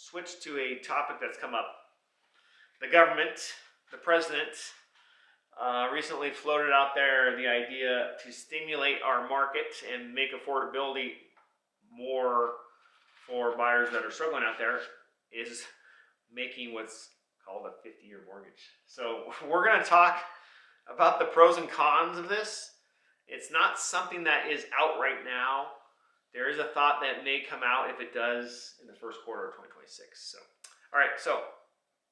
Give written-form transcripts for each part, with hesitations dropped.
switch to a topic that's come up. The government, the president, recently floated out there the idea to stimulate our market and make affordability more for buyers that are struggling out there, is making what's called a 50-year mortgage. So we're going to talk about the pros and cons of this. It's not something that is out right now. There is a thought that may come out if it does in the first quarter of 2026. So, all right. So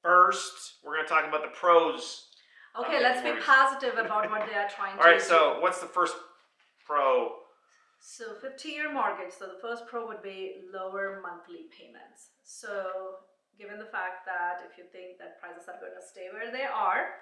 first, we're going to talk about the pros. Okay, let's be positive about what they are trying to do. All right. So what's the first pro? So 50-year mortgage. So the first pro would be lower monthly payments. So given the fact that if you think that prices are going to stay where they are,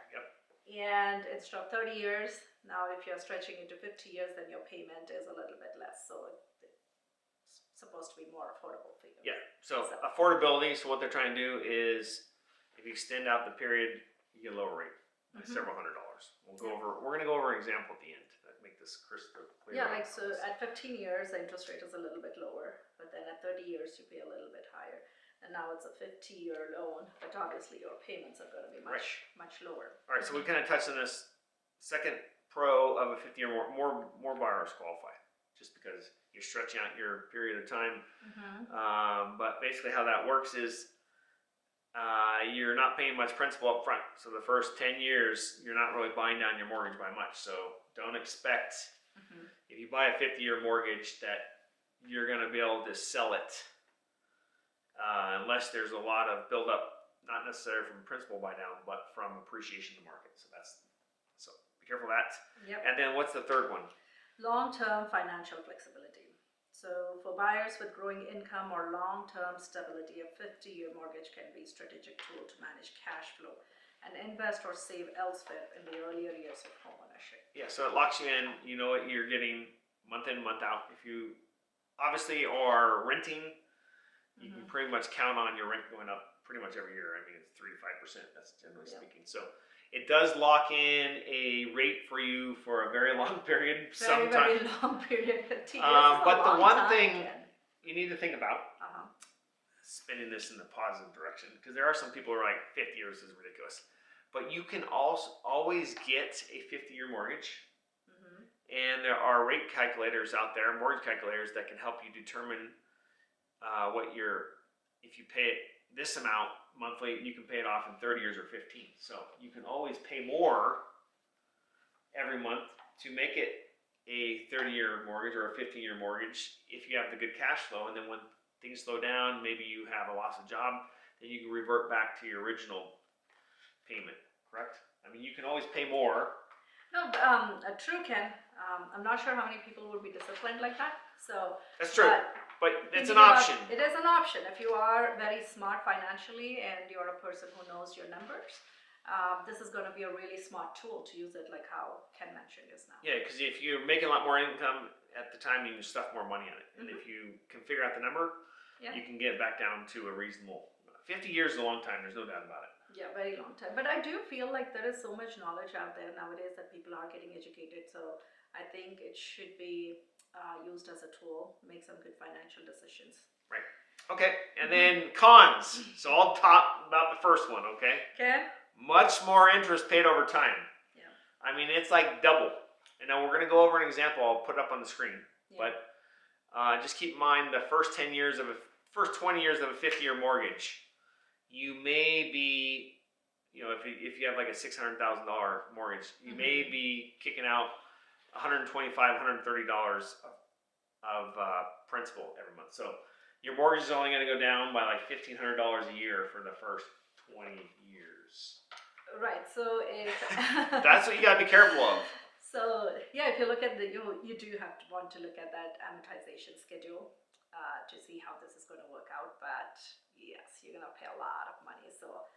and instead of 30 years, now if you're stretching into 50 years, then your payment is a little bit less. So it's supposed to be more affordable for you. Yeah. So affordability. So what they're trying to do is, if you extend out the period, you get a lower rate by several $100s. We're going to go over an example at the end to make this crystal clear. Yeah, like so at 15 years, the interest rate is a little bit lower, but then at 30 years, you pay a little bit higher. And now it's a 50-year loan, but obviously your payments are going to be much lower. All right, so we kind of touched on this. Second pro of a 50-year, more buyers qualify, just because you're stretching out your period of time. But basically how that works is you're not paying much principal up front. So the first 10 years, you're not really buying down your mortgage by much. So don't expect, if you buy a 50-year mortgage, that you're going to be able to sell it unless there's a lot of buildup, not necessarily from principal buy down, but from appreciation of the market. So be careful of that. And then what's the third one? Long-term financial flexibility. So for buyers with growing income or long-term stability, a 50-year mortgage can be a strategic tool to manage cash flow and invest or save elsewhere in the earlier years of home ownership. Yeah, so it locks you in. You know what you're getting month in, month out. If you obviously are renting, you can pretty much count on your rent going up pretty much every year. I mean, it's 3 to 5%. That's generally speaking. So it does lock in a rate for you for a very long period. Very long period, 50 years. But the one thing you need to think about, spinning this in the positive direction, because there are some people who are like, 50 years is ridiculous. But you can also always get a 50-year mortgage. And there are rate calculators out there, mortgage calculators, that can help you determine if you pay it this amount monthly, you can pay it off in 30 years or 15. So you can always pay more every month to make it a 30-year mortgage or a 15-year mortgage if you have the good cash flow. And then when things slow down, maybe you have a loss of job, then you can revert back to your original payment, correct? I mean, you can always pay more. No, true, Ken. I'm not sure how many people would be disciplined like that. So that's true. But it's an option. It is an option. If you are very smart financially and you're a person who knows your numbers, this is going to be a really smart tool to use it like how Ken mentioned just now. Yeah, because if you're making a lot more income at the time, you can stuff more money on it. And if you can figure out the number, you can get back down to a reasonable. 50 years is a long time. There's no doubt about it. Yeah, very long time. But I do feel like there is so much knowledge out there nowadays that people are getting educated. So I think it should be used as a tool, make some good financial decisions. Right. Okay. And then cons. So I'll talk about the first one, okay? Okay. Much more interest paid over time. Yeah. I mean, it's like double. And now we're going to go over an example. I'll put it up on the screen. Yeah. But just keep in mind the first 20 years of a 50-year mortgage, you may be, if you have like a $600,000 mortgage, you may be kicking out $125, $130 of principal every month. So your mortgage is only going to go down by like $1,500 a year for the first 20 years. Right. So that's what you got to be careful of. So yeah, if you look at you do want to look at that amortization schedule to see how this is going to work out. But yes, you're going to pay a lot of money. So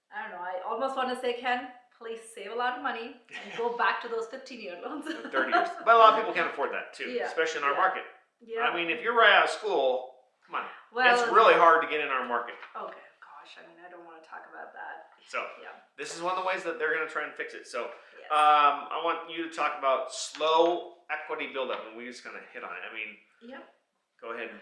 I don't know. I almost want to say, Ken, please save a lot of money and go back to those 15-year loans. 30 years. But a lot of people can't afford that too, especially in our market. Yeah. I mean, if you're right out of school, come on. Well, it's really hard to get in our market. Okay, gosh. I mean, I don't want to talk about that. So this is one of the ways that they're going to try and fix it. So I want you to talk about slow equity buildup, and we just kind of hit on it. I mean, go ahead and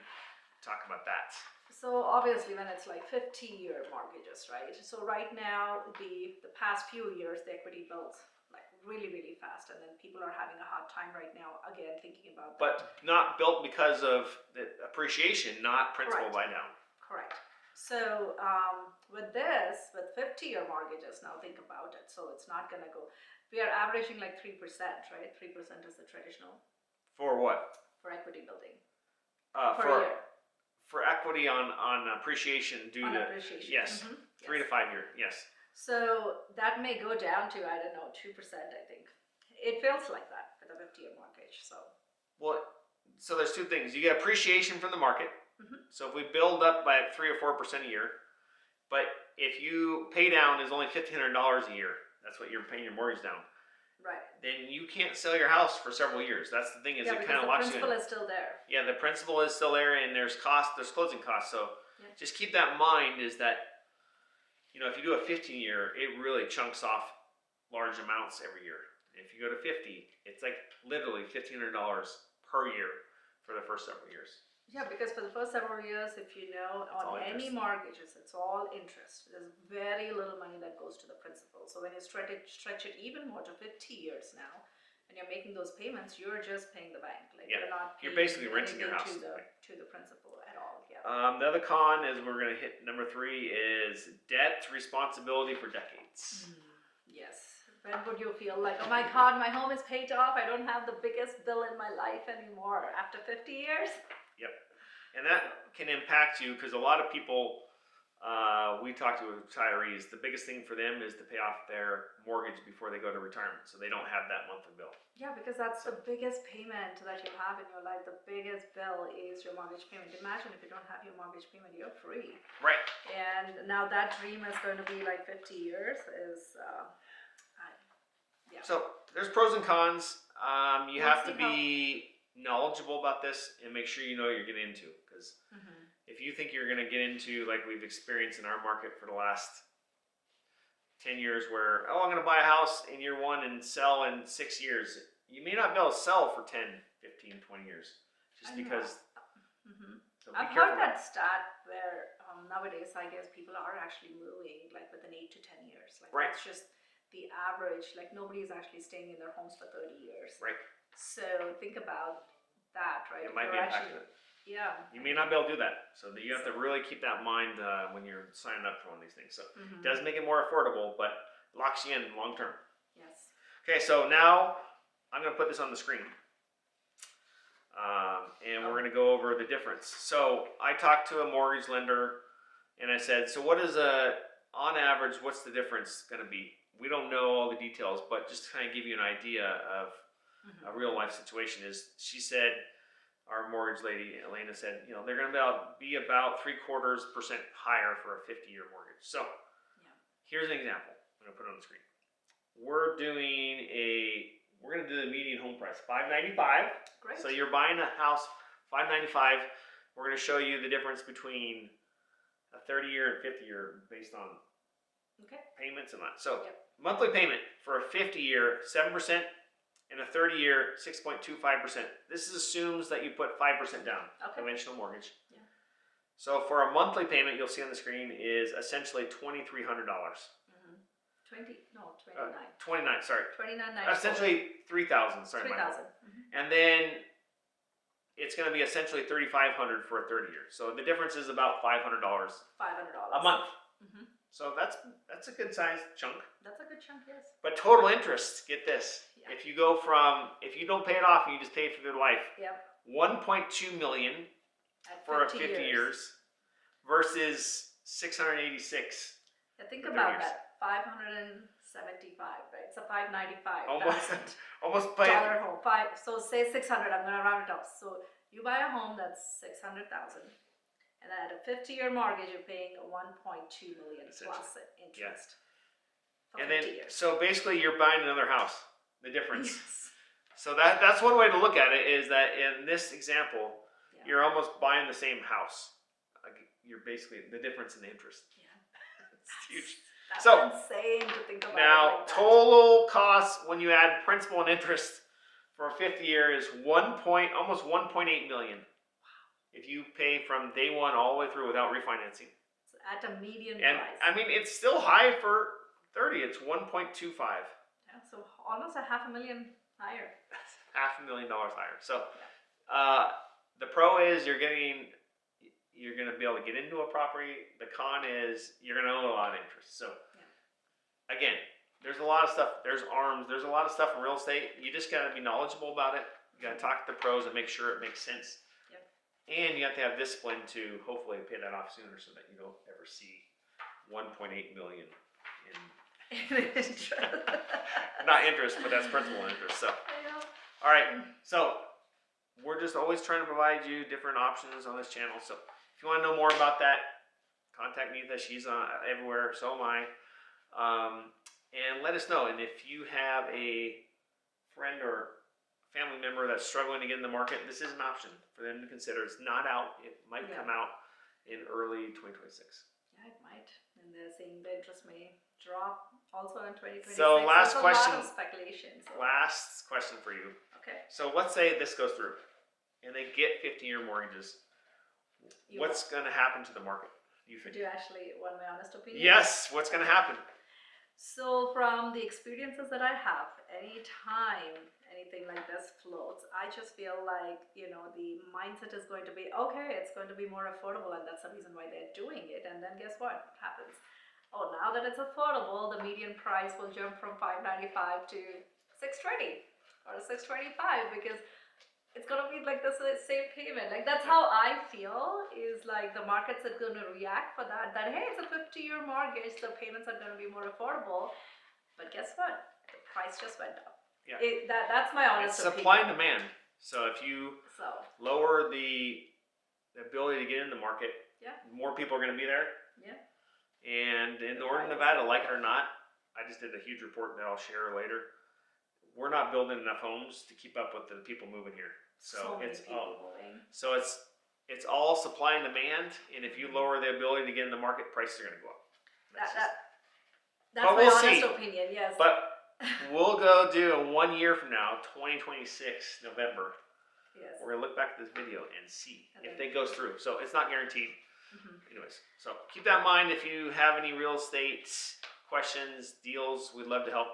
talk about that. So obviously when it's like 50-year mortgages, right? So right now, the past few years, the equity built like really, really fast, and then people are having a hard time right now, again, thinking about that. But not built because of the appreciation, not principal buy down. Correct. So with 50-year mortgages, now think about it. So it's not gonna go, we are averaging like 3%, right? 3% is the traditional For what? for equity building For per year. For equity on appreciation due On to appreciation. yes, 3 to 5 year, yes. So that may go down to, I don't know, 2%, I think. It feels like that with a 50-year mortgage. So Well, so there's two things. You get appreciation from the market. So if we build up by 3 or 4% a year, but if you pay down is only $1,500 a year, that's what you're paying your mortgage down. right. Then you can't sell your house for several years. That's the thing, is it kind of locks you in. The principal is still there. Yeah, the principal is still there, and there's closing costs. So just keep that in mind, is that, you know, if you do a 15-year, it really chunks off large amounts every year. If you go to 50, it's like literally $1,500 per year for the first several years. Yeah, because for the first several years, if you know, on any interest. mortgages, it's all interest. There's very little money that goes to the principal. So when you stretch it even more to 50 years now, and you're making those payments, you're just paying the bank. Like you're not paying, you're basically renting your house to the principal at all. Yeah. The other con is, we're going to hit number 3, is debt responsibility for decades. Yes. When would you feel like, oh my God, my home is paid off, I don't have the biggest bill in my life anymore after 50 years? Yep. And that can impact you, because a lot of people, we talk to retirees, the biggest thing for them is to pay off their mortgage before they go to retirement, so they don't have that monthly bill. Yeah, because that's the biggest payment that you have in your life. The biggest bill is your mortgage payment. Imagine if you don't have your mortgage payment, you're free. Right. And now that dream is going to be like 50 years is, yeah. So there's pros and cons. You have to see be knowledgeable about this and make sure you know what you're getting into, because if you think you're going to get into, like we've experienced in our market for the last 10 years, where, oh, I'm going to buy a house in year 1 and sell in 6 years, you may not be able to sell for 10, 15, 20 years, just because. So I've heard that stat where nowadays, I guess, people are actually moving like within 8 to 10 years. Like right. That's just the average. Like nobody is actually staying in their homes for 30 years. Right. So think about that, right? It might be impacted. Yeah. You may not be able to do that. So you have to really keep that in mind when you're signing up for one of these things. So it does make it more affordable, but locks you in long term. Yes. Okay, so now I'm going to put this on the screen. And we're going to go over the difference. So I talked to a mortgage lender and I said, so what is on average, what's the difference going to be? We don't know all the details, but just to kind of give you an idea of a real life situation is, she said, our mortgage lady, Elena, said, you know, they're going to be about 0.75% higher for a 50-year mortgage. So here's an example. I'm going to put it on the screen. We're going to do the median home price, $595. Great. So you're buying a house, $595. We're going to show you the difference between a 30-year and 50-year based on payments and that. So monthly payment for a 50-year, 7%, and a 30-year, 6.25%. This assumes that you put 5% down, conventional mortgage. Yeah. So for a monthly payment, you'll see on the screen, is essentially $2,300. 29. $29, sorry. $29.94. Essentially $3,000. Sorry, $3,000. And then it's going to be essentially $3,500 for a 30-year. So the difference is about $500. $500 a month. So that's a good size chunk. That's a good chunk, yes. But total interest, get this. Yeah. If you don't pay it off and you just pay it for their life, $1.2 million for 50 years versus $686. Yeah, think about that. $575, right? It's a $595. Almost dollar home. So say $600. I'm gonna round it up. So you buy a home that's $600,000, and then at a 50-year mortgage, you're paying $1.2 million plus interest. And then, so basically, you're buying another house. The difference. Yes. So that's one way to look at it, is that in this example, you're almost buying the same house. You're basically the difference in the interest. Yeah. It's huge. That's insane to think about. Now, total cost when you add principal and interest for a 50-year is almost $1.8 million. Wow. if you pay from day one all the way through without refinancing. It's at a median And price. I mean, it's still high for 30. It's 1.25. Yeah, so almost $500,000 higher. That's $500,000 higher. So, the pro is you're going to be able to get into a property. The con is you're going to owe a lot of interest. So, again, there's a lot of stuff. There's ARMs. There's a lot of stuff in real estate. You just got to be knowledgeable about it. You got to talk to the pros and make sure it makes sense. Yep. And you have to have discipline to hopefully pay that off sooner so that you don't ever see 1.8 million in Interest. not interest, but that's principal and interest. So, all right. So, we're just always trying to provide you different options on this channel. So, if you want to know more about that, contact Neetha. She's on everywhere. So am I. And let us know. And if you have a friend or family member that's struggling to get in the market, this is an option for them to consider. It's not out. It might come out in early 2026. Yeah, it might. And they're saying the interest may drop also in 2026. So last question. A lot of speculation. So. Last question for you. Okay. So let's say this goes through and they get 15-year mortgages. What's going to happen to the market, you think? Do you actually want my honest opinion? Yes. What's going to happen? So from the experiences that I have, anytime anything like this floats, I just feel like, the mindset is going to be, okay, it's going to be more affordable, and that's the reason why they're doing it. And then guess what happens? Oh, now that it's affordable, the median price will jump from $595 to $620 or $625 because it's gonna be like the same payment. Like that's how I feel, is like the markets are gonna react for that. That hey, it's a 50-year mortgage, the payments are gonna be more affordable. But guess what? The price just went up. Yeah. That's my honest It's opinion. supply and demand. So if you lower the ability to get in the market, more people are going to be there. Yeah. And in Northern Nevada, like it or not, I just did a huge report that I'll share later. We're not building enough homes to keep up with the people moving here. So it's all supply and demand. And if you lower the ability to get in the market, prices are going to go up. That's my honest opinion. Yes. But we'll go do a 1 year from now, 2026 November. Yes. We're gonna look back at this video and see if it goes through. So it's not guaranteed. Anyways, so keep that in mind. If you have any real estate questions, deals, we'd love to help.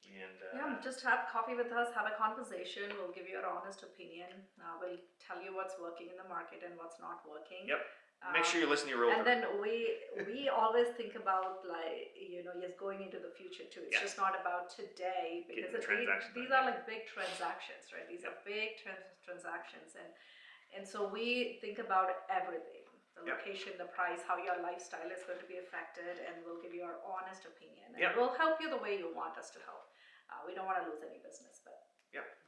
And just have coffee with us, have a conversation. We'll give you our honest opinion. We'll tell you what's working in the market and what's not working. Yep. Make sure you listen to your realtor. And then we always think about just going into the future too. It's just not about today, because these are like big transactions, right? These are big transactions, and so we think about everything: the location, the price, how your lifestyle is going to be affected, and we'll give you our honest opinion, and we'll help you the way you want us to help. We don't want to lose any business, but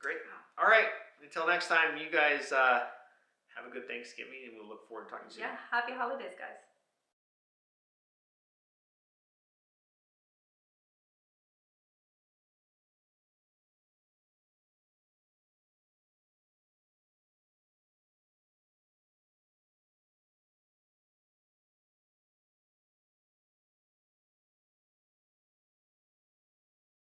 great. All right. Until next time, you guys. Have a good Thanksgiving, and we'll look forward to talking to you soon. Yeah, happy holidays, guys.